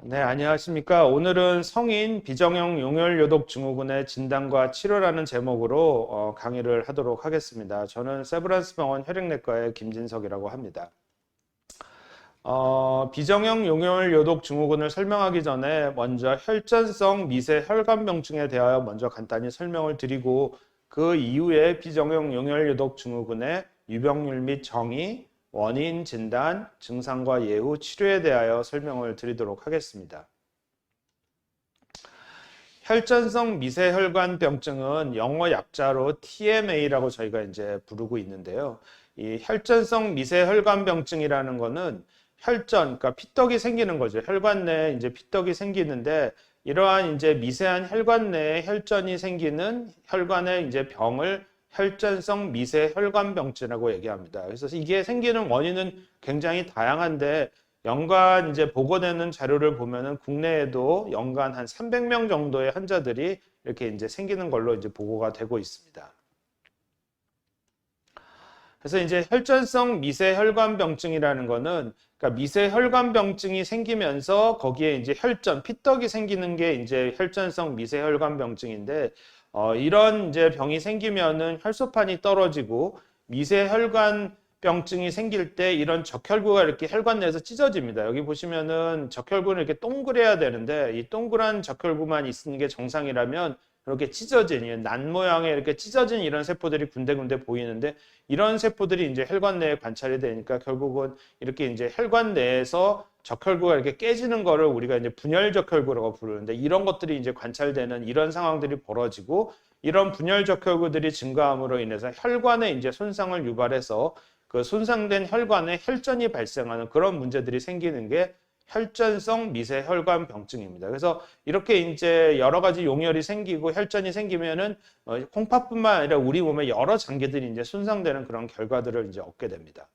네, 안녕하십니까. 오늘은 성인 비정형 용혈요독 증후군의 진단과 치료라는 제목으로 강의를 하도록 하겠습니다. 저는 세브란스 병원 혈액내과의 김진석이라고 합니다. 비정형 용혈요독 증후군을 설명하기 전에 먼저 혈전성 미세 혈관병증에 대하여 먼저 간단히 설명을 드리고 그 이후에 비정형 용혈요독 증후군의 유병률 및 정의, 원인, 진단, 증상과 예후, 치료에 대하여 설명을 드리도록 하겠습니다. 혈전성 미세혈관병증은 영어 약자로 TMA라고 저희가 이제 부르고 있는데요. 이 혈전성 미세혈관병증이라는 거는 혈전, 그러니까 피떡이 생기는 거죠. 혈관 내에 이제 피떡이 생기는데 이러한 이제 미세한 혈관 내에 혈전이 생기는 혈관의 이제 병을 혈전성 미세혈관병증이라고 얘기합니다. 그래서 이게 생기는 원인은 굉장히 다양한데 연간 이제 보고되는 자료를 보면은 국내에도 연간 한 300명 정도의 환자들이 이렇게 이제 생기는 걸로 이제 보고가 되고 있습니다. 그래서 이제 혈전성 미세혈관병증이라는 거는 그러니까 미세혈관병증이 생기면서 거기에 이제 혈전, 피떡이 생기는 게 이제 혈전성 미세혈관병증인데 이런 이제 병이 생기면은 혈소판이 떨어지고 미세혈관병증이 생길 때 이런 적혈구가 이렇게 혈관 내에서 찢어집니다. 여기 보시면은 적혈구는 이렇게 동그래야 되는데 이 동그란 적혈구만 있는 게 정상이라면 이렇게 찢어진 난 모양의 이렇게 찢어진 이런 세포들이 군데군데 보이는데 이런 세포들이 이제 혈관 내에 관찰이 되니까 결국은 이렇게 이제 혈관 내에서 적혈구가 이렇게 깨지는 거를 우리가 이제 분열 적혈구라고 부르는데 이런 것들이 이제 관찰되는 이런 상황들이 벌어지고 이런 분열 적혈구들이 증가함으로 인해서 혈관에 이제 손상을 유발해서 그 손상된 혈관에 혈전이 발생하는 그런 문제들이 생기는 게 혈전성 미세혈관병증입니다. 그래서 이렇게 이제 여러 가지 용혈이 생기고 혈전이 생기면은 콩팥뿐만 아니라 우리 몸의 여러 장기들이 이제 손상되는 그런 결과들을 이제 얻게 됩니다.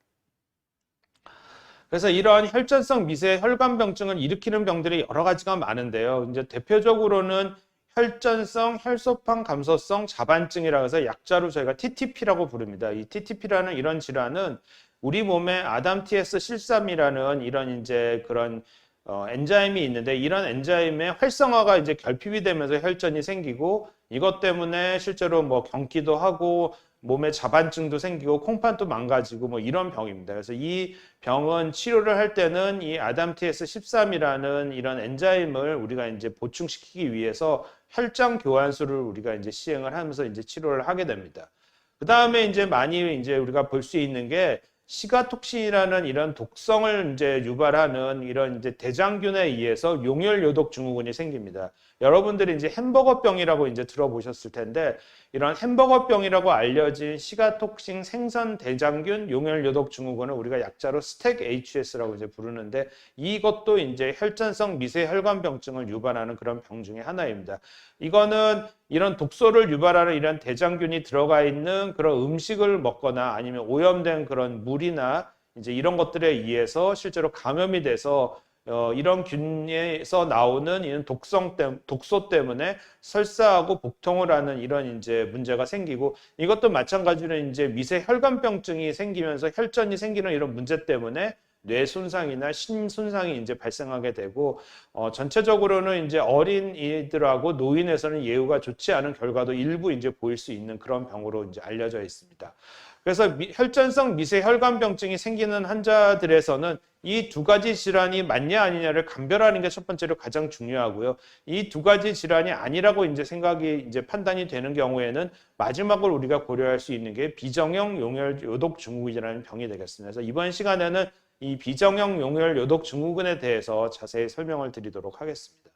그래서 이러한 혈전성 미세혈관병증을 일으키는 병들이 여러 가지가 많은데요. 이제 대표적으로는 혈전성 혈소판 감소성 자반증이라고 해서 약자로 저희가 TTP라고 부릅니다. 이 TTP라는 이런 질환은 우리 몸에 아담티에스 실삼이라는 이런 이제 그런 엔자임이 있는데 이런 엔자임의 활성화가 이제 결핍이 되면서 혈전이 생기고 이것 때문에 실제로 뭐 경기도 하고 몸에 자반증도 생기고 콩팥도 망가지고 뭐 이런 병입니다. 그래서 이 병은 치료를 할 때는 이 아담티에스 13이라는 이런 엔자임을 우리가 이제 보충시키기 위해서 혈장 교환술을 우리가 이제 시행을 하면서 이제 치료를 하게 됩니다. 그 다음에 이제 많이 이제 우리가 볼 수 있는 게 시가톡신이라는 이런 독성을 이제 유발하는 이런 이제 대장균에 의해서 용혈요독 증후군이 생깁니다. 여러분들이 이제 햄버거병이라고 이제 들어보셨을 텐데 이런 햄버거병이라고 알려진 시가톡신 생선 대장균 용혈요독 증후군을 우리가 약자로 스택 HS라고 이제 부르는데 이것도 이제 혈전성 미세혈관병증을 유발하는 그런 병 중에 하나입니다. 이거는 이런 독소를 유발하는 이런 대장균이 들어가 있는 그런 음식을 먹거나 아니면 오염된 그런 물이나 이제 이런 것들에 의해서 실제로 감염이 돼서 이런 균에서 나오는 이런 독소 때문에 설사하고 복통을 하는 이런 이제 문제가 생기고 이것도 마찬가지로 이제 미세혈관병증이 생기면서 혈전이 생기는 이런 문제 때문에 뇌 손상이나 신 손상이 이제 발생하게 되고 전체적으로는 이제 어린이들하고 노인에서는 예후가 좋지 않은 결과도 일부 이제 보일 수 있는 그런 병으로 이제 알려져 있습니다. 그래서 혈전성 미세혈관병증이 생기는 환자들에서는 이 두 가지 질환이 맞냐 아니냐를 감별하는 게 첫 번째로 가장 중요하고요. 이 두 가지 질환이 아니라고 이제 생각이 이제 판단이 되는 경우에는 마지막으로 우리가 고려할 수 있는 게 비정형 용혈요독 증후군이라는 병이 되겠습니다. 그래서 이번 시간에는 이 비정형 용혈요독 증후군에 대해서 자세히 설명을 드리도록 하겠습니다.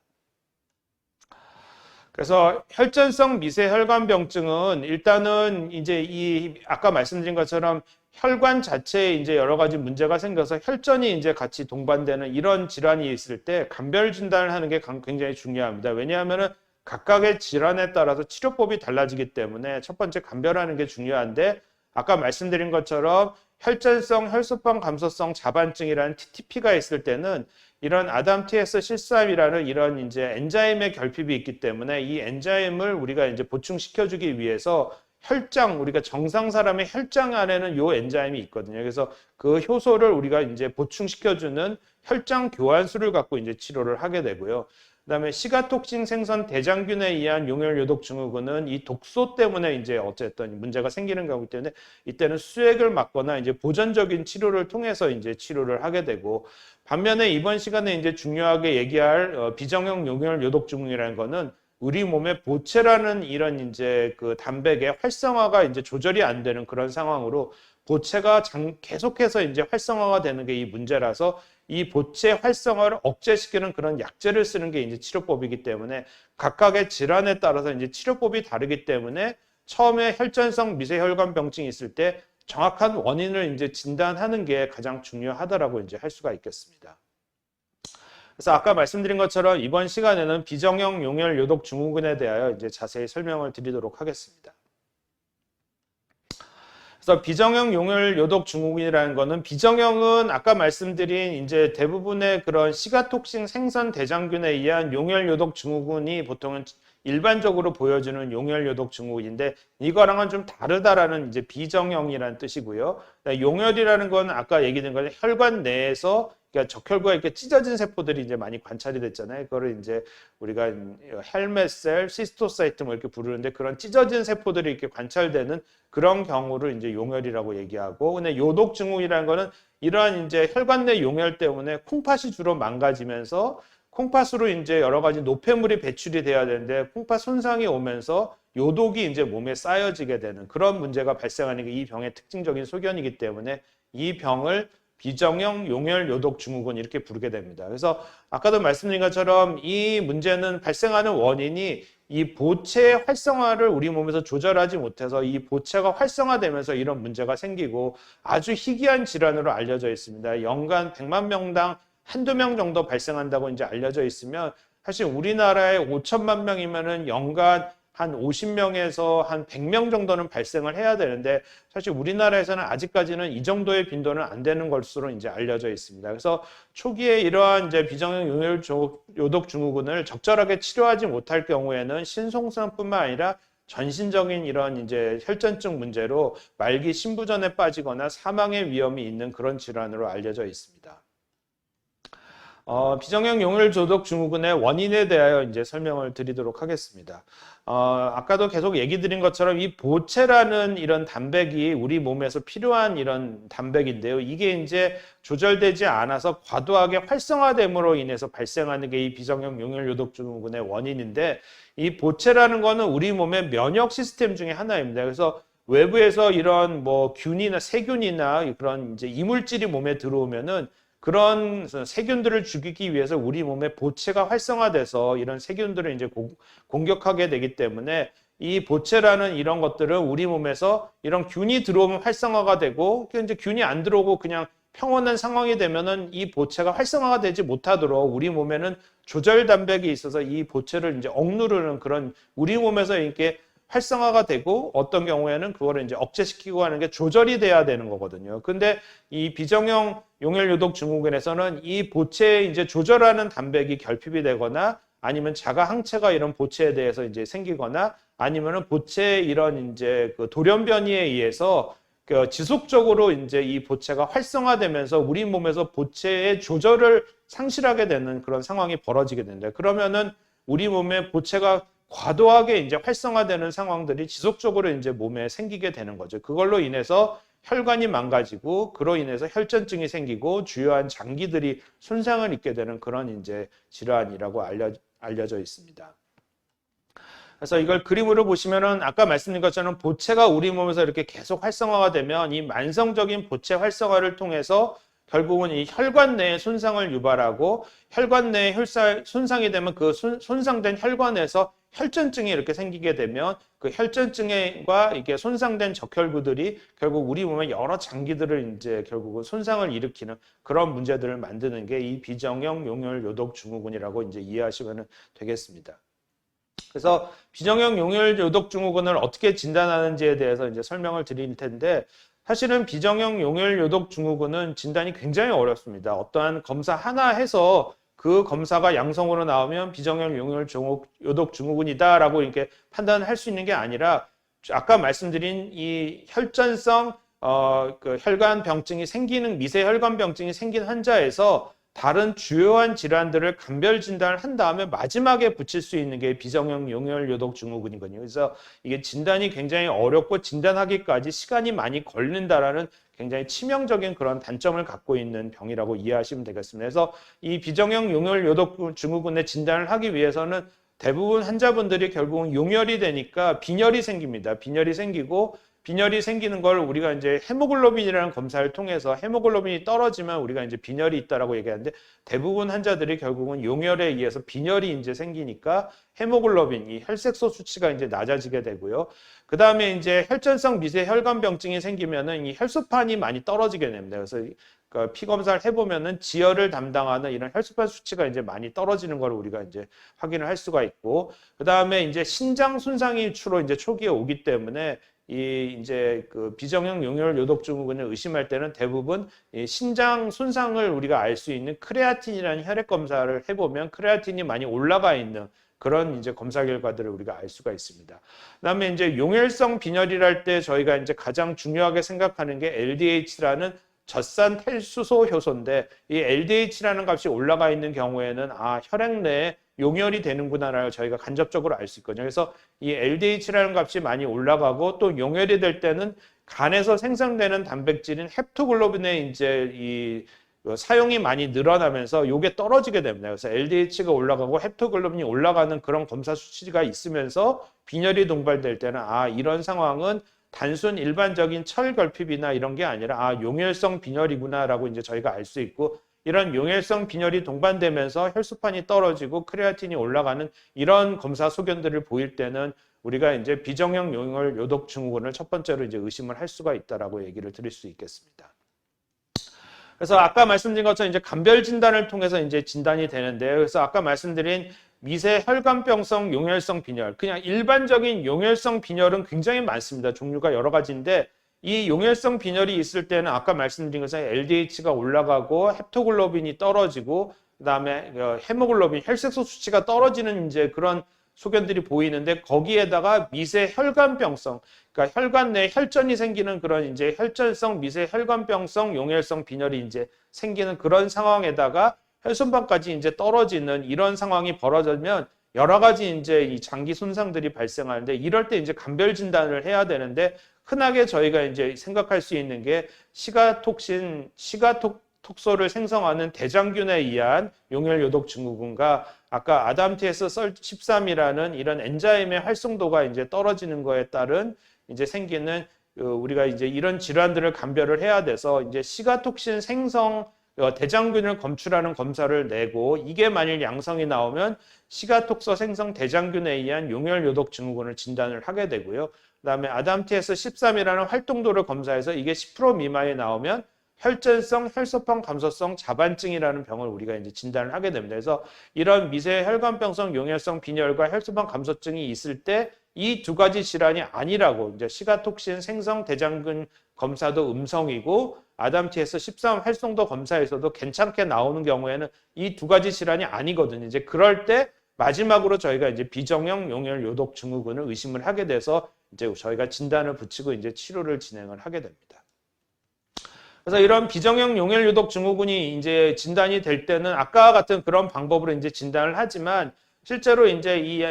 그래서 혈전성 미세혈관병증은 일단은 이제 이 아까 말씀드린 것처럼 혈관 자체에 이제 여러 가지 문제가 생겨서 혈전이 이제 같이 동반되는 이런 질환이 있을 때 감별 진단을 하는 게 굉장히 중요합니다. 왜냐하면은 각각의 질환에 따라서 치료법이 달라지기 때문에 첫 번째 감별하는 게 중요한데 아까 말씀드린 것처럼 혈전성 혈소판 감소성 자반증이라는 TTP가 있을 때는 이런 아담티에스 실삼이라는 이런 이제 엔자임의 결핍이 있기 때문에 이 엔자임을 우리가 이제 보충시켜주기 위해서 혈장, 우리가 정상 사람의 혈장 안에는 요 엔자임이 있거든요. 그래서 그 효소를 우리가 이제 보충시켜주는 혈장 교환수를 갖고 이제 치료를 하게 되고요. 그다음에 시가톡신 생선 대장균에 의한 용혈 요독 증후군은 이 독소 때문에 이제 어쨌든 문제가 생기는 경우이기 때문에 이때는 수액을 맞거나 이제 보존적인 치료를 통해서 이제 치료를 하게 되고, 반면에 이번 시간에 이제 중요하게 얘기할 비정형 용혈 요독 증후군이라는 거는 우리 몸에 보채라는 이런 이제 그 단백의 활성화가 이제 조절이 안 되는 그런 상황으로 보채가 계속해서 이제 활성화가 되는 게 이 문제라서 이 보채 활성화를 억제시키는 그런 약제를 쓰는 게 이제 치료법이기 때문에 각각의 질환에 따라서 이제 치료법이 다르기 때문에 처음에 혈전성 미세혈관병증이 있을 때 정확한 원인을 이제 진단하는 게 가장 중요하다라고 이제 할 수가 있겠습니다. 그래서 아까 말씀드린 것처럼 이번 시간에는 비정형 용혈 요독 증후군에 대하여 이제 자세히 설명을 드리도록 하겠습니다. 그래서 비정형 용혈 요독 증후군이라는 거는, 비정형은 아까 말씀드린 이제 대부분의 그런 시가톡신 생선 대장균에 의한 용혈 요독 증후군이 보통은 일반적으로 보여주는 용혈 요독 증후군인데, 이거랑은 좀 다르다라는 이제 비정형이라는 뜻이고요. 용혈이라는 건 아까 얘기된 거는 혈관 내에서, 그러니까 적혈구가 이렇게 찢어진 세포들이 이제 많이 관찰이 됐잖아요. 그거를 이제 우리가 헬멧셀, 시스토사이트 뭐 이렇게 부르는데, 그런 찢어진 세포들이 이렇게 관찰되는 그런 경우를 이제 용혈이라고 얘기하고, 근데 요독 증후군이라는 거는 이러한 이제 혈관 내 용혈 때문에 콩팥이 주로 망가지면서 콩팥으로 이제 여러 가지 노폐물이 배출이 돼야 되는데 콩팥 손상이 오면서 요독이 이제 몸에 쌓여지게 되는 그런 문제가 발생하는 게 이 병의 특징적인 소견이기 때문에 이 병을 비정형 용혈 요독 증후군 이렇게 부르게 됩니다. 그래서 아까도 말씀드린 것처럼 이 문제는 발생하는 원인이 이 보채의 활성화를 우리 몸에서 조절하지 못해서 이 보채가 활성화되면서 이런 문제가 생기고 아주 희귀한 질환으로 알려져 있습니다. 연간 100만 명당 한두 명 정도 발생한다고 이제 알려져 있으면, 사실 우리나라에 5천만 명이면은 연간 한 50명에서 한 100명 정도는 발생을 해야 되는데, 사실 우리나라에서는 아직까지는 이 정도의 빈도는 안 되는 것으로 이제 알려져 있습니다. 그래서 초기에 이러한 이제 비정형 용혈 요독 증후군을 적절하게 치료하지 못할 경우에는 신속성뿐만 아니라 전신적인 이런 이제 혈전증 문제로 말기 신부전에 빠지거나 사망의 위험이 있는 그런 질환으로 알려져 있습니다. 비정형 용혈 요독 증후군의 원인에 대하여 이제 설명을 드리도록 하겠습니다. 아까도 계속 얘기 드린 것처럼 이 보채라는 이런 단백이 우리 몸에서 필요한 이런 단백인데요. 이게 이제 조절되지 않아서 과도하게 활성화됨으로 인해서 발생하는 게 이 비정형 용혈 요독 증후군의 원인인데, 이 보채라는 거는 우리 몸의 면역 시스템 중에 하나입니다. 그래서 외부에서 이런 뭐 균이나 세균이나 그런 이제 이물질이 몸에 들어오면은 그런 세균들을 죽이기 위해서 우리 몸의 보채가 활성화돼서 이런 세균들을 이제 공격하게 되기 때문에, 이 보채라는 이런 것들은 우리 몸에서 이런 균이 들어오면 활성화가 되고, 이제 균이 안 들어오고 그냥 평온한 상황이 되면은 이 보채가 활성화가 되지 못하도록 우리 몸에는 조절 단백이 있어서 이 보채를 이제 억누르는 그런, 우리 몸에서 이렇게 활성화가 되고 어떤 경우에는 그거를 이제 억제시키고 하는 게 조절이 돼야 되는 거거든요. 근데 이 비정형 용혈 요독 증후군에서는 이 보채에 이제 조절하는 단백이 결핍이 되거나, 아니면 자가 항체가 이런 보채에 대해서 이제 생기거나, 아니면은 보채의 이런 이제 그 돌연변이에 의해서 그 지속적으로 이제 이 보채가 활성화되면서 우리 몸에서 보채의 조절을 상실하게 되는 그런 상황이 벌어지게 된다. 그러면은 우리 몸에 보채가 과도하게 이제 활성화되는 상황들이 지속적으로 이제 몸에 생기게 되는 거죠. 그걸로 인해서 혈관이 망가지고, 그로 인해서 혈전증이 생기고 주요한 장기들이 손상을 입게 되는 그런 이제 질환이라고 알려져 있습니다. 그래서 이걸 그림으로 보시면은 아까 말씀드린 것처럼 보채가 우리 몸에서 이렇게 계속 활성화가 되면 이 만성적인 보채 활성화를 통해서 결국은 이 혈관 내에 손상을 유발하고, 혈관 내에 손상이 되면 그 손상된 혈관에서 혈전증이 이렇게 생기게 되면 그 혈전증과 이게 손상된 적혈구들이 결국 우리 몸의 여러 장기들을 이제 결국은 손상을 일으키는 그런 문제들을 만드는 게 이 비정형 용혈 요독 증후군이라고 이제 이해하시면 되겠습니다. 그래서 비정형 용혈 요독 증후군을 어떻게 진단하는지에 대해서 이제 설명을 드릴 텐데, 사실은 비정형 용혈 요독 증후군은 진단이 굉장히 어렵습니다. 어떠한 검사 하나 해서 그 검사가 양성으로 나오면 비정형 용혈 요독 증후군이다라고 이렇게 판단할 수 있는 게 아니라, 아까 말씀드린 이 혈전성 그 혈관병증이 생기는 미세 혈관병증이 생긴 환자에서 다른 주요한 질환들을 감별 진단을 한 다음에 마지막에 붙일 수 있는 게 비정형 용혈요독 증후군이거든요. 그래서 이게 진단이 굉장히 어렵고 진단하기까지 시간이 많이 걸린다라는 굉장히 치명적인 그런 단점을 갖고 있는 병이라고 이해하시면 되겠습니다. 그래서 이 비정형 용혈요독 증후군의 진단을 하기 위해서는 대부분 환자분들이 결국은 용혈이 되니까 빈혈이 생깁니다. 빈혈이 생기고 빈혈이 생기는 걸 우리가 이제 헤모글로빈이라는 검사를 통해서 헤모글로빈이 떨어지면 우리가 이제 빈혈이 있다라고 얘기하는데 대부분 환자들이 결국은 용혈에 의해서 빈혈이 이제 생기니까 헤모글로빈, 이 혈색소 수치가 이제 낮아지게 되고요. 그 다음에 이제 혈전성 미세 혈관병증이 생기면은 이 혈소판이 많이 떨어지게 됩니다. 그래서 그 피 검사를 해보면은 지혈을 담당하는 이런 혈소판 수치가 이제 많이 떨어지는 걸 우리가 이제 확인을 할 수가 있고, 그 다음에 이제 신장 손상이 주로 이제 초기에 오기 때문에 이 이제 그 비정형 용혈요독 증후군을 의심할 때는 대부분 이 신장 손상을 우리가 알 수 있는 크레아틴이라는 혈액 검사를 해보면 크레아틴이 많이 올라가 있는 그런 이제 검사 결과들을 우리가 알 수가 있습니다. 그다음에 이제 용혈성 빈혈이랄 때 저희가 이제 가장 중요하게 생각하는 게 LDH라는 젖산 탈수소 효소인데, 이 LDH라는 값이 올라가 있는 경우에는 혈액 내에 용혈이 되는구나라고 저희가 간접적으로 알 수 있거든요. 그래서 이 LDH라는 값이 많이 올라가고 또 용혈이 될 때는 간에서 생성되는 단백질인 헵토글로빈의 이제 이 사용이 많이 늘어나면서 이게 떨어지게 됩니다. 그래서 LDH가 올라가고 헵토글로빈이 올라가는 그런 검사 수치가 있으면서 빈혈이 동반될 때는 이런 상황은 단순 일반적인 철결핍이나 이런 게 아니라 용혈성 빈혈이구나라고 이제 저희가 알 수 있고, 이런 용혈성 빈혈이 동반되면서 혈소판이 떨어지고 크레아틴이 올라가는 이런 검사 소견들을 보일 때는 우리가 이제 비정형 용혈 요독 증후군을 첫 번째로 이제 의심을 할 수가 있다라고 얘기를 드릴 수 있겠습니다. 그래서 아까 말씀드린 것처럼 이제 감별 진단을 통해서 이제 진단이 되는데요. 그래서 아까 말씀드린 미세 혈관병성 용혈성 빈혈, 그냥 일반적인 용혈성 빈혈은 굉장히 많습니다. 종류가 여러 가지인데 이 용혈성 빈혈이 있을 때는 아까 말씀드린 것처럼 LDH가 올라가고 헵토글로빈이 떨어지고 그다음에 헤모글로빈 혈색소 수치가 떨어지는 이제 그런 소견들이 보이는데, 거기에다가 미세 혈관병성, 그러니까 혈관 내에 혈전이 생기는 그런 이제 혈전성 미세 혈관병성 용혈성 빈혈이 이제 생기는 그런 상황에다가 혈소판까지 이제 떨어지는 이런 상황이 벌어지면 여러 가지 이제 이 장기 손상들이 발생하는데, 이럴 때 이제 감별 진단을 해야 되는데, 흔하게 저희가 이제 생각할 수 있는 게 시가톡신, 시가톡소를 생성하는 대장균에 의한 용혈요독 증후군과 아까 아담티에스 13이라는 이런 엔자임의 활성도가 이제 떨어지는 거에 따른 이제 생기는 우리가 이제 이런 질환들을 감별을 해야 돼서 이제 시가톡신 생성 대장균을 검출하는 검사를 내고, 이게 만일 양성이 나오면 시가톡소 생성 대장균에 의한 용혈요독 증후군을 진단을 하게 되고요. 그다음에 아담티에스 13이라는 활동도를 검사해서 이게 10% 미만이 나오면 혈전성 혈소판 감소성 자반증이라는 병을 우리가 이제 진단을 하게 됩니다. 그래서 이런 미세 혈관병성 용혈성 빈혈과 혈소판 감소증이 있을 때 이 두 가지 질환이 아니라고, 이제 시가톡신 생성 대장균 검사도 음성이고 아담티에스 13 활성도 검사에서도 괜찮게 나오는 경우에는 이 두 가지 질환이 아니거든요. 이제 그럴 때 마지막으로 저희가 이제 비정형 용혈 요독 증후군을 의심을 하게 돼서 이제 저희가 진단을 붙이고 이제 치료를 진행을 하게 됩니다. 그래서 이런 비정형 용혈 요독 증후군이 이제 진단이 될 때는 아까 같은 그런 방법으로 이제 진단을 하지만, 실제로 이제 이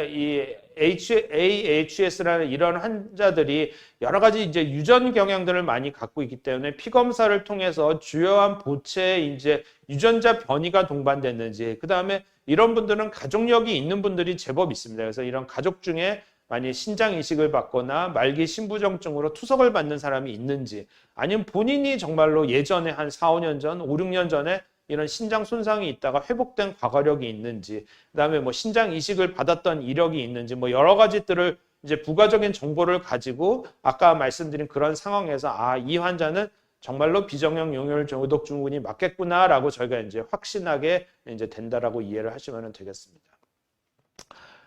AHS라는 이런 환자들이 여러 가지 이제 유전 경향들을 많이 갖고 있기 때문에 피 검사를 통해서 주요한 보체에 이제 유전자 변이가 동반됐는지, 그 다음에 이런 분들은 가족력이 있는 분들이 제법 있습니다. 그래서 이런 가족 중에 만약 신장 이식을 받거나 말기 신부정증으로 투석을 받는 사람이 있는지, 아니면 본인이 정말로 예전에 한 4, 5년 전, 5, 6년 전에 이런 신장 손상이 있다가 회복된 과거력이 있는지, 그다음에 뭐 신장 이식을 받았던 이력이 있는지, 뭐 여러 가지들을 이제 부가적인 정보를 가지고 아까 말씀드린 그런 상황에서 이 환자는 정말로 비정형 용혈 요독 증후군이 맞겠구나라고 저희가 이제 확신하게 이제 된다라고 이해를 하시면 되겠습니다.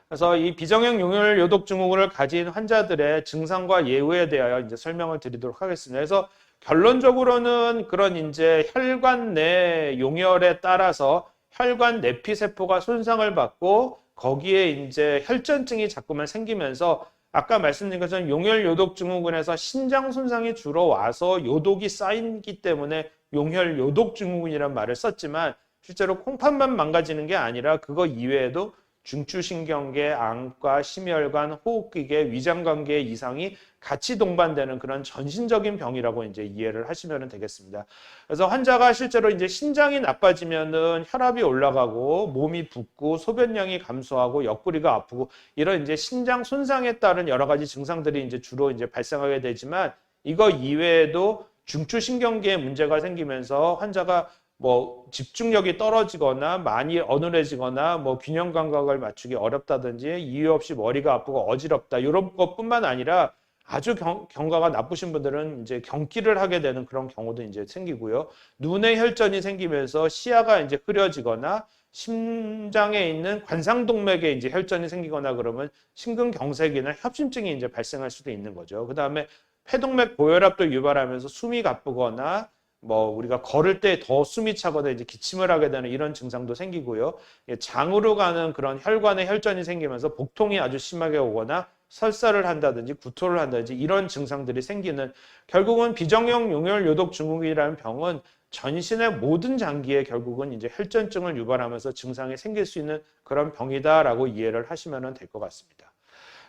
그래서 이 비정형 용혈 요독 증후군을 가진 환자들의 증상과 예후에 대하여 이제 설명을 드리도록 하겠습니다. 그래서 결론적으로는 그런 이제 혈관 내 용혈에 따라서 혈관 내피세포가 손상을 받고 거기에 이제 혈전증이 자꾸만 생기면서 아까 말씀드린 것처럼 용혈요독증후군에서 신장 손상이 주로 와서 요독이 쌓이기 때문에 용혈요독증후군이란 말을 썼지만 실제로 콩팥만 망가지는 게 아니라 그거 이외에도 중추신경계, 안과, 심혈관, 호흡기계, 위장관계 이상이 같이 동반되는 그런 전신적인 병이라고 이제 이해를 하시면 되겠습니다. 그래서 환자가 실제로 이제 신장이 나빠지면은 혈압이 올라가고 몸이 붓고 소변량이 감소하고 옆구리가 아프고 이런 이제 신장 손상에 따른 여러 가지 증상들이 이제 주로 이제 발생하게 되지만 이거 이외에도 중추신경계에 문제가 생기면서 환자가 뭐 집중력이 떨어지거나 많이 어눌해지거나 뭐 균형 감각을 맞추기 어렵다든지 이유 없이 머리가 아프고 어지럽다 이런 것뿐만 아니라 아주 경과가 나쁘신 분들은 이제 경기를 하게 되는 그런 경우도 이제 생기고요. 눈에 혈전이 생기면서 시야가 이제 흐려지거나 심장에 있는 관상동맥에 이제 혈전이 생기거나 그러면 심근경색이나 협심증이 이제 발생할 수도 있는 거죠. 그다음에 폐동맥 고혈압도 유발하면서 숨이 가쁘거나 뭐 우리가 걸을 때 더 숨이 차거나 이제 기침을 하게 되는 이런 증상도 생기고요. 장으로 가는 그런 혈관에 혈전이 생기면서 복통이 아주 심하게 오거나 설사를 한다든지 구토를 한다든지 이런 증상들이 생기는 결국은 비정형 용혈요독증후군이라는 병은 전신의 모든 장기에 결국은 이제 혈전증을 유발하면서 증상이 생길 수 있는 그런 병이다라고 이해를 하시면 될 것 같습니다.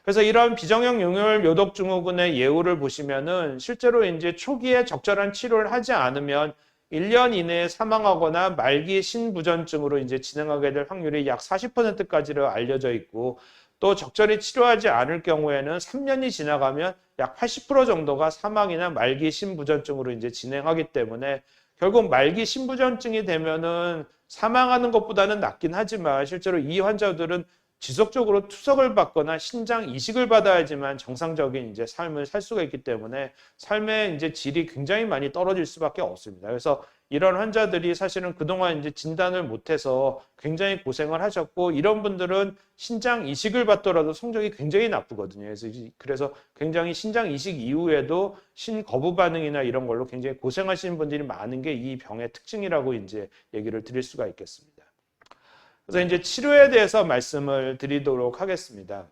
그래서 이런 비정형 용혈요독증후군의 예후를 보시면은 실제로 이제 초기에 적절한 치료를 하지 않으면 1년 이내에 사망하거나 말기 신부전증으로 이제 진행하게 될 확률이 약 40%까지로 알려져 있고 또 적절히 치료하지 않을 경우에는 3년이 지나가면 약 80% 정도가 사망이나 말기 신부전증으로 이제 진행하기 때문에 결국 말기 신부전증이 되면은 사망하는 것보다는 낫긴 하지만 실제로 이 환자들은 지속적으로 투석을 받거나 신장 이식을 받아야지만 정상적인 이제 삶을 살 수가 있기 때문에 삶의 이제 질이 굉장히 많이 떨어질 수밖에 없습니다. 그래서 이런 환자들이 사실은 그동안 이제 진단을 못해서 굉장히 고생을 하셨고 이런 분들은 신장 이식을 받더라도 성적이 굉장히 나쁘거든요. 그래서 굉장히 신장 이식 이후에도 신거부 반응이나 이런 걸로 굉장히 고생하시는 분들이 많은 게 이 병의 특징이라고 이제 얘기를 드릴 수가 있겠습니다. 그래서 이제 치료에 대해서 말씀을 드리도록 하겠습니다.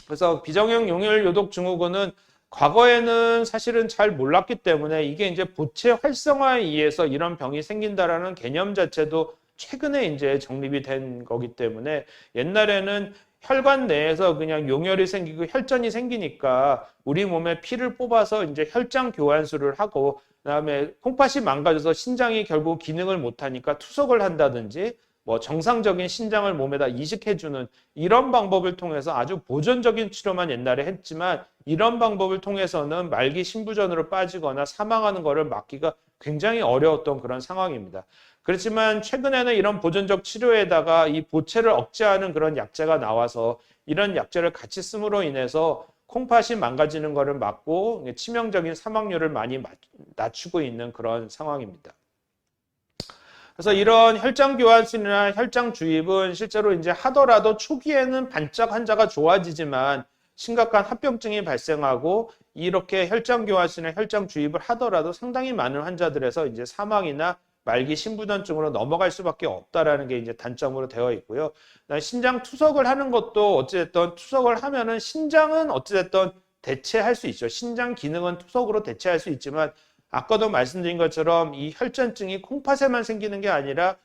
그래서 비정형 용혈요독증후군은 과거에는 사실은 잘 몰랐기 때문에 이게 이제 보채 활성화에 의해서 이런 병이 생긴다라는 개념 자체도 최근에 이제 정립이 된 거기 때문에 옛날에는 혈관 내에서 그냥 용혈이 생기고 혈전이 생기니까 우리 몸에 피를 뽑아서 이제 혈장 교환술을 하고 그다음에 콩팥이 망가져서 신장이 결국 기능을 못하니까 투석을 한다든지 뭐 정상적인 신장을 몸에다 이식해주는 이런 방법을 통해서 아주 보존적인 치료만 옛날에 했지만 이런 방법을 통해서는 말기 신부전으로 빠지거나 사망하는 것을 막기가 굉장히 어려웠던 그런 상황입니다. 그렇지만 최근에는 이런 보존적 치료에다가 이 보채를 억제하는 그런 약제가 나와서 이런 약제를 같이 씀으로 인해서 콩팥이 망가지는 것을 막고 치명적인 사망률을 많이 낮추고 있는 그런 상황입니다. 그래서 이런 혈장 교환술이나 혈장 주입은 실제로 이제 하더라도 초기에는 반짝 환자가 좋아지지만 심각한 합병증이 발생하고 이렇게 혈장 교환술이나 혈장 주입을 하더라도 상당히 많은 환자들에서 이제 사망이나 말기 신부전증으로 넘어갈 수밖에 없다라는 게 이제 단점으로 되어 있고요. 신장 투석을 하는 것도 어찌됐든 투석을 하면은 신장은 어찌됐든 대체할 수 있죠. 신장 기능은 투석으로 대체할 수 있지만 아까도 말씀드린 것처럼 이 혈전증이 콩팥에만 생기는 게 아니라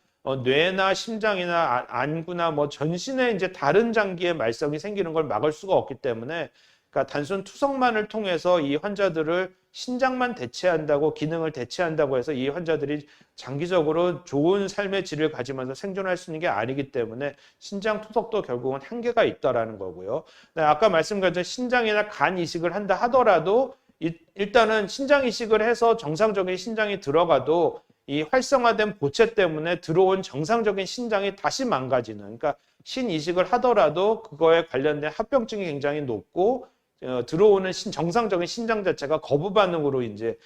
뇌나 심장이나 안구나 뭐 전신에 이제 다른 장기에 말썽이 생기는 걸 막을 수가 없기 때문에 그러니까 단순 투석만을 통해서 이 환자들을 신장만 대체한다고 기능을 대체한다고 해서 이 환자들이 장기적으로 좋은 삶의 질을 가지면서 생존할 수 있는 게 아니기 때문에 신장 투석도 결국은 한계가 있다라는 거고요. 아까 말씀드린 신장이나 간 이식을 한다 하더라도 일단은 신장 이식을 해서 정상적인 신장이 들어가도 이 활성화된 보채 때문에 들어온 정상적인 신장이 다시 망가지는 그러니까 신이식을 하더라도 그거에 관련된 합병증이 굉장히 높고 들어오는 정상적인 신장 자체가 거부 반응으로 이제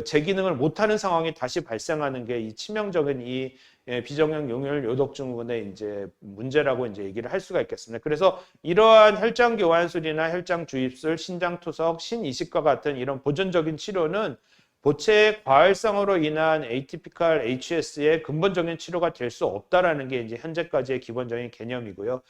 재기능을 못하는 상황이 다시 발생하는 게 이 치명적인 이 비정형 용혈요독증후군의 이제 문제라고 이제 얘기를 할 수가 있겠습니다. 그래서 이러한 혈장 교환술이나 혈장 주입술, 신장 투석, 신이식과 같은 이런 보존적인 치료는 보체의 과활성으로 인한 에이티피컬 HS의 근본적인 치료가 될 수 없다라는 게 이제 현재까지의 기본적인 개념이고요.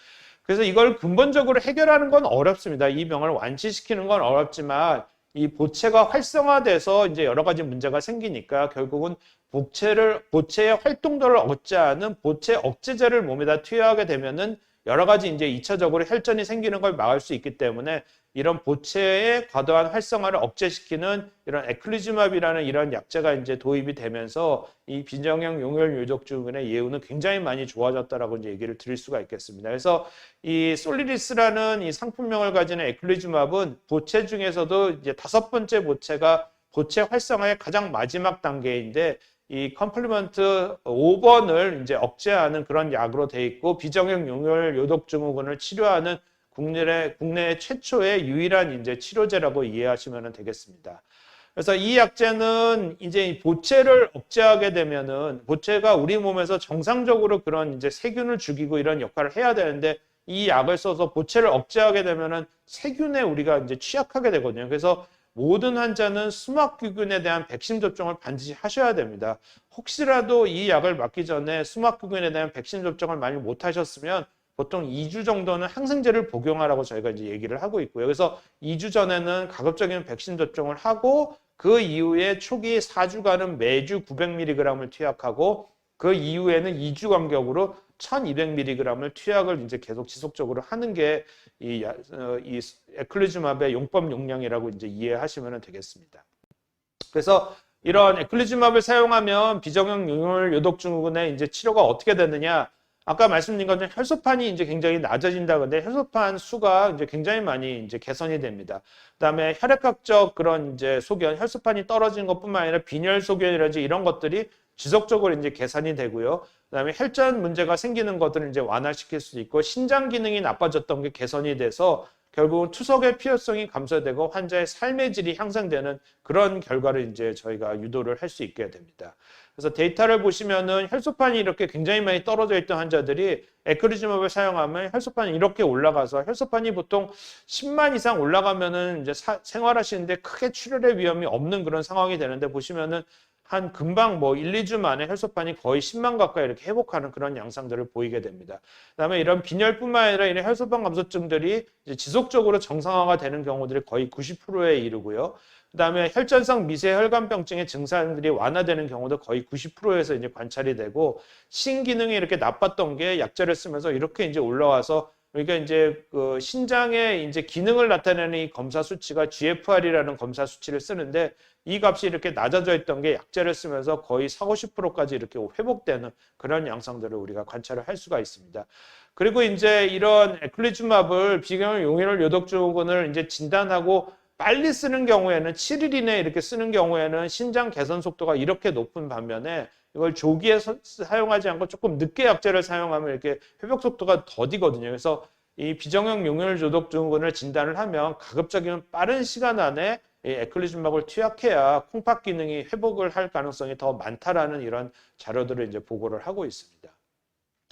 그래서 이걸 근본적으로 해결하는 건 어렵습니다. 이 병을 완치시키는 건 어렵지만 이 보체가 활성화돼서 이제 여러 가지 문제가 생기니까 결국은 보체의 활동도를 억제하는 보체 억제제를 몸에다 투여하게 되면은 여러 가지 이제 2차적으로 혈전이 생기는 걸 막을 수 있기 때문에 이런 보체의 과도한 활성화를 억제시키는 이런 에클리즈맙이라는 이런 약제가 이제 도입이 되면서 이 비정형 용혈 요독증후군의 예후는 굉장히 많이 좋아졌다라고 이제 얘기를 드릴 수가 있겠습니다. 그래서 이 솔리리스라는 이 상품명을 가지는 에클리즈맙은 보체 중에서도 이제 5번째 보체가 보체 활성화의 가장 마지막 단계인데 이 컴플리먼트 5번을 이제 억제하는 그런 약으로 돼 있고 비정형 용혈 요독증후군을 치료하는 국내 최초의 유일한 이제 치료제라고 이해하시면 되겠습니다. 그래서 이 약제는 이제 보체를 억제하게 되면은 보체가 우리 몸에서 정상적으로 그런 이제 세균을 죽이고 이런 역할을 해야 되는데 이 약을 써서 보체를 억제하게 되면은 세균에 우리가 이제 취약하게 되거든요. 그래서 모든 환자는 수막규균에 대한 백신 접종을 반드시 하셔야 됩니다. 혹시라도 이 약을 맞기 전에 수막규균에 대한 백신 접종을 많이 못 하셨으면 보통 2주 정도는 항생제를 복용하라고 저희가 이제 얘기를 하고 있고요. 그래서 2주 전에는 가급적이면 백신 접종을 하고 그 이후에 초기 4주간은 매주 900mg을 투약하고 그 이후에는 2주 간격으로 1200mg을 투약을 이제 계속 지속적으로 하는 게 이 에클리즈맙의 용법 용량이라고 이제 이해하시면 되겠습니다. 그래서 이런 에클리즈맙을 사용하면 비정형 용혈 요독증후군의 이제 치료가 어떻게 되느냐? 아까 말씀드린 것처럼 혈소판이 이제 굉장히 낮아진다. 근데 혈소판 수가 이제 굉장히 많이 이제 개선이 됩니다. 그다음에 혈액학적 그런 이제 소견, 혈소판이 떨어지는 것뿐만 아니라 빈혈 소견이라든지 이런 것들이 지속적으로 이제 개선이 되고요. 그다음에 혈전 문제가 생기는 것들을 이제 완화시킬 수 있고 신장 기능이 나빠졌던 게 개선이 돼서 결국은 투석의 필요성이 감소되고 환자의 삶의 질이 향상되는 그런 결과를 이제 저희가 유도를 할 수 있게 됩니다. 그래서 데이터를 보시면은 혈소판이 이렇게 굉장히 많이 떨어져 있던 환자들이 에클리즈맙을 사용하면 혈소판이 이렇게 올라가서 혈소판이 보통 10만 이상 올라가면은 이제 생활하시는데 크게 출혈의 위험이 없는 그런 상황이 되는데 보시면은 한 금방 뭐 1, 2주 만에 혈소판이 거의 10만 가까이 이렇게 회복하는 그런 양상들을 보이게 됩니다. 그다음에 이런 빈혈뿐만 아니라 이런 혈소판 감소증들이 이제 지속적으로 정상화가 되는 경우들이 거의 90%에 이르고요. 그다음에 혈전성 미세혈관병증의 증상들이 완화되는 경우도 거의 90%에서 이제 관찰이 되고 신기능이 이렇게 나빴던 게 약제를 쓰면서 이렇게 이제 올라와서 그러니까 이제 그 신장의 이제 기능을 나타내는 이 검사 수치가 GFR이라는 검사 수치를 쓰는데 이 값이 이렇게 낮아져 있던 게 약제를 쓰면서 거의 40, 50%까지 이렇게 회복되는 그런 양상들을 우리가 관찰을 할 수가 있습니다. 그리고 이제 이런 에클리즈맙을 비정형 용혈 요독증후군을 이제 진단하고 빨리 쓰는 경우에는 7일 이내에 이렇게 쓰는 경우에는 신장 개선 속도가 이렇게 높은 반면에 이걸 조기에 사용하지 않고 조금 늦게 약제를 사용하면 이렇게 회복 속도가 더디거든요. 그래서 이 비정형 용혈 요독증후군을 진단을 하면 가급적이면 빠른 시간 안에 이 에클리즈맙을 투약해야 콩팥 기능이 회복을 할 가능성이 더 많다라는 이런 자료들을 이제 보고를 하고 있습니다.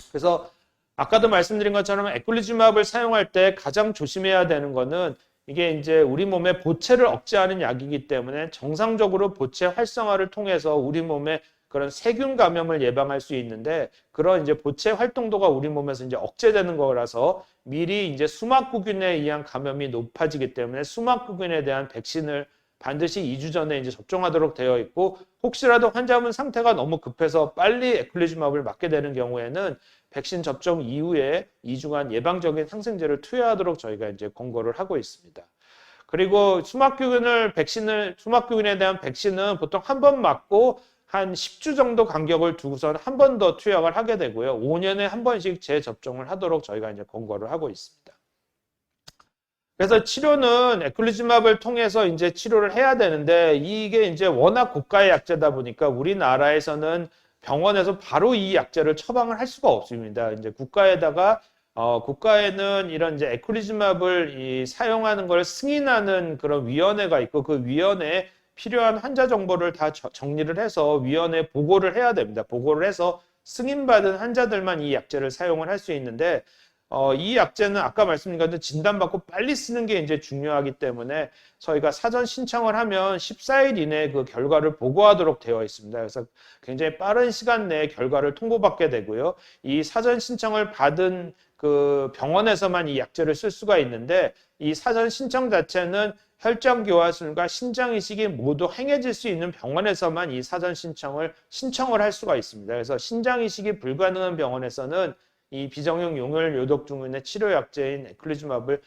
그래서 아까도 말씀드린 것처럼 에클리즈맙을 사용할 때 가장 조심해야 되는 거는 이게 이제 우리 몸의 보체를 억제하는 약이기 때문에 정상적으로 보체 활성화를 통해서 우리 몸에 그런 세균 감염을 예방할 수 있는데 그런 이제 보체 활동도가 우리 몸에서 이제 억제되는 거라서 미리 이제 수막구균에 의한 감염이 높아지기 때문에 수막구균에 대한 백신을 반드시 2주 전에 이제 접종하도록 되어 있고 혹시라도 환자분 상태가 너무 급해서 빨리 에클리즈맙을 맞게 되는 경우에는 백신 접종 이후에 2주간 예방적인 항생제를 투여하도록 저희가 이제 권고를 하고 있습니다. 그리고 수막규균에 대한 백신은 보통 한 번 맞고 한 10주 정도 간격을 두고선 한 번 더 투약을 하게 되고요. 5년에 한 번씩 재접종을 하도록 저희가 이제 권고를 하고 있습니다. 그래서 치료는 에클리즈맙을 통해서 이제 치료를 해야 되는데 이게 이제 워낙 고가의 약제다 보니까 우리나라에서는 병원에서 바로 이 약제를 처방을 할 수가 없습니다. 이제 국가에는 이런 이제 에클리즈맙을 사용하는 걸 승인하는 그런 위원회가 있고 그 위원회에 필요한 환자 정보를 다 정리를 해서 위원회에 보고를 해야 됩니다. 보고를 해서 승인받은 환자들만 이 약제를 사용을 할 수 있는데 이 약제는 아까 말씀드린 것처럼 진단받고 빨리 쓰는 게 이제 중요하기 때문에 저희가 사전 신청을 하면 14일 이내에 그 결과를 보고하도록 되어 있습니다. 그래서 굉장히 빠른 시간 내에 결과를 통보받게 되고요. 이 사전 신청을 받은 그 병원에서만 이 약제를 쓸 수가 있는데 이 사전 신청 자체는 혈전 교화술과 신장 이식이 모두 행해질 수 있는 병원에서만 이 사전 신청을 할 수가 있습니다. 그래서 신장 이식이 불가능한 병원에서는 이 비정형 용혈 요독 증후군의 치료 약제인 에클리즈맙을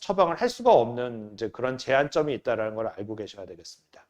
처방을 할 수가 없는 이제 그런 제한점이 있다는 걸 알고 계셔야 되겠습니다.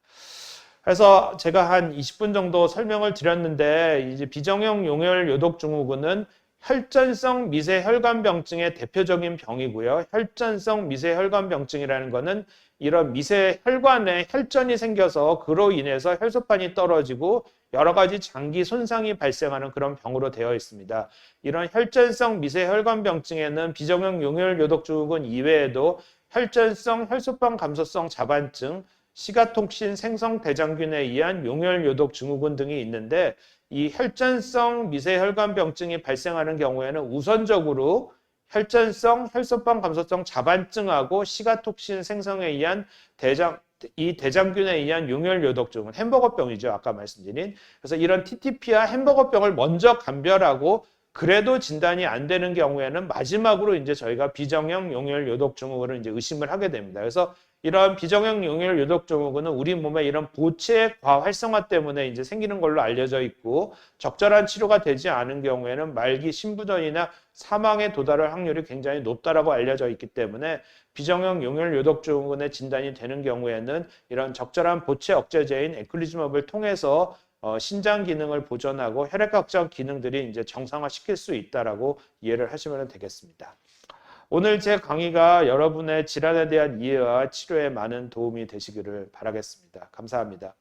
그래서 제가 한 20분 정도 설명을 드렸는데 이제 비정형 용혈 요독 증후군은 혈전성 미세혈관병증의 대표적인 병이고요. 혈전성 미세혈관병증이라는 것은 이런 미세혈관에 혈전이 생겨서 그로 인해서 혈소판이 떨어지고 여러 가지 장기 손상이 발생하는 그런 병으로 되어 있습니다. 이런 혈전성 미세혈관병증에는 비정형 용혈 요독 증후군 이외에도 혈전성 혈소판 감소성 자반증, 시가톡신 생성 대장균에 의한 용혈 요독 증후군 등이 있는데 이 혈전성 미세혈관병증이 발생하는 경우에는 우선적으로 혈전성 혈소판 감소성 자반증하고 시가톡신 생성에 의한 대장균에 의한 용혈 요독 증후군, 햄버거병이죠. 아까 말씀드린. 그래서 이런 TTP와 햄버거병을 먼저 감별하고 그래도 진단이 안 되는 경우에는 마지막으로 이제 저희가 비정형 용혈 요독 증후군을 이제 의심을 하게 됩니다. 그래서 이런 비정형 용혈 요독 증후군은 우리 몸의 이런 보채 과활성화 때문에 이제 생기는 걸로 알려져 있고 적절한 치료가 되지 않은 경우에는 말기 심부전이나 사망에 도달할 확률이 굉장히 높다라고 알려져 있기 때문에 비정형 용혈 요독 증후군의 진단이 되는 경우에는 이런 적절한 보채 억제제인 에클리즈맙을 통해서 신장 기능을 보존하고 혈액 확장 기능들이 이제 정상화시킬 수 있다라고 이해를 하시면 되겠습니다. 오늘 제 강의가 여러분의 질환에 대한 이해와 치료에 많은 도움이 되시기를 바라겠습니다. 감사합니다.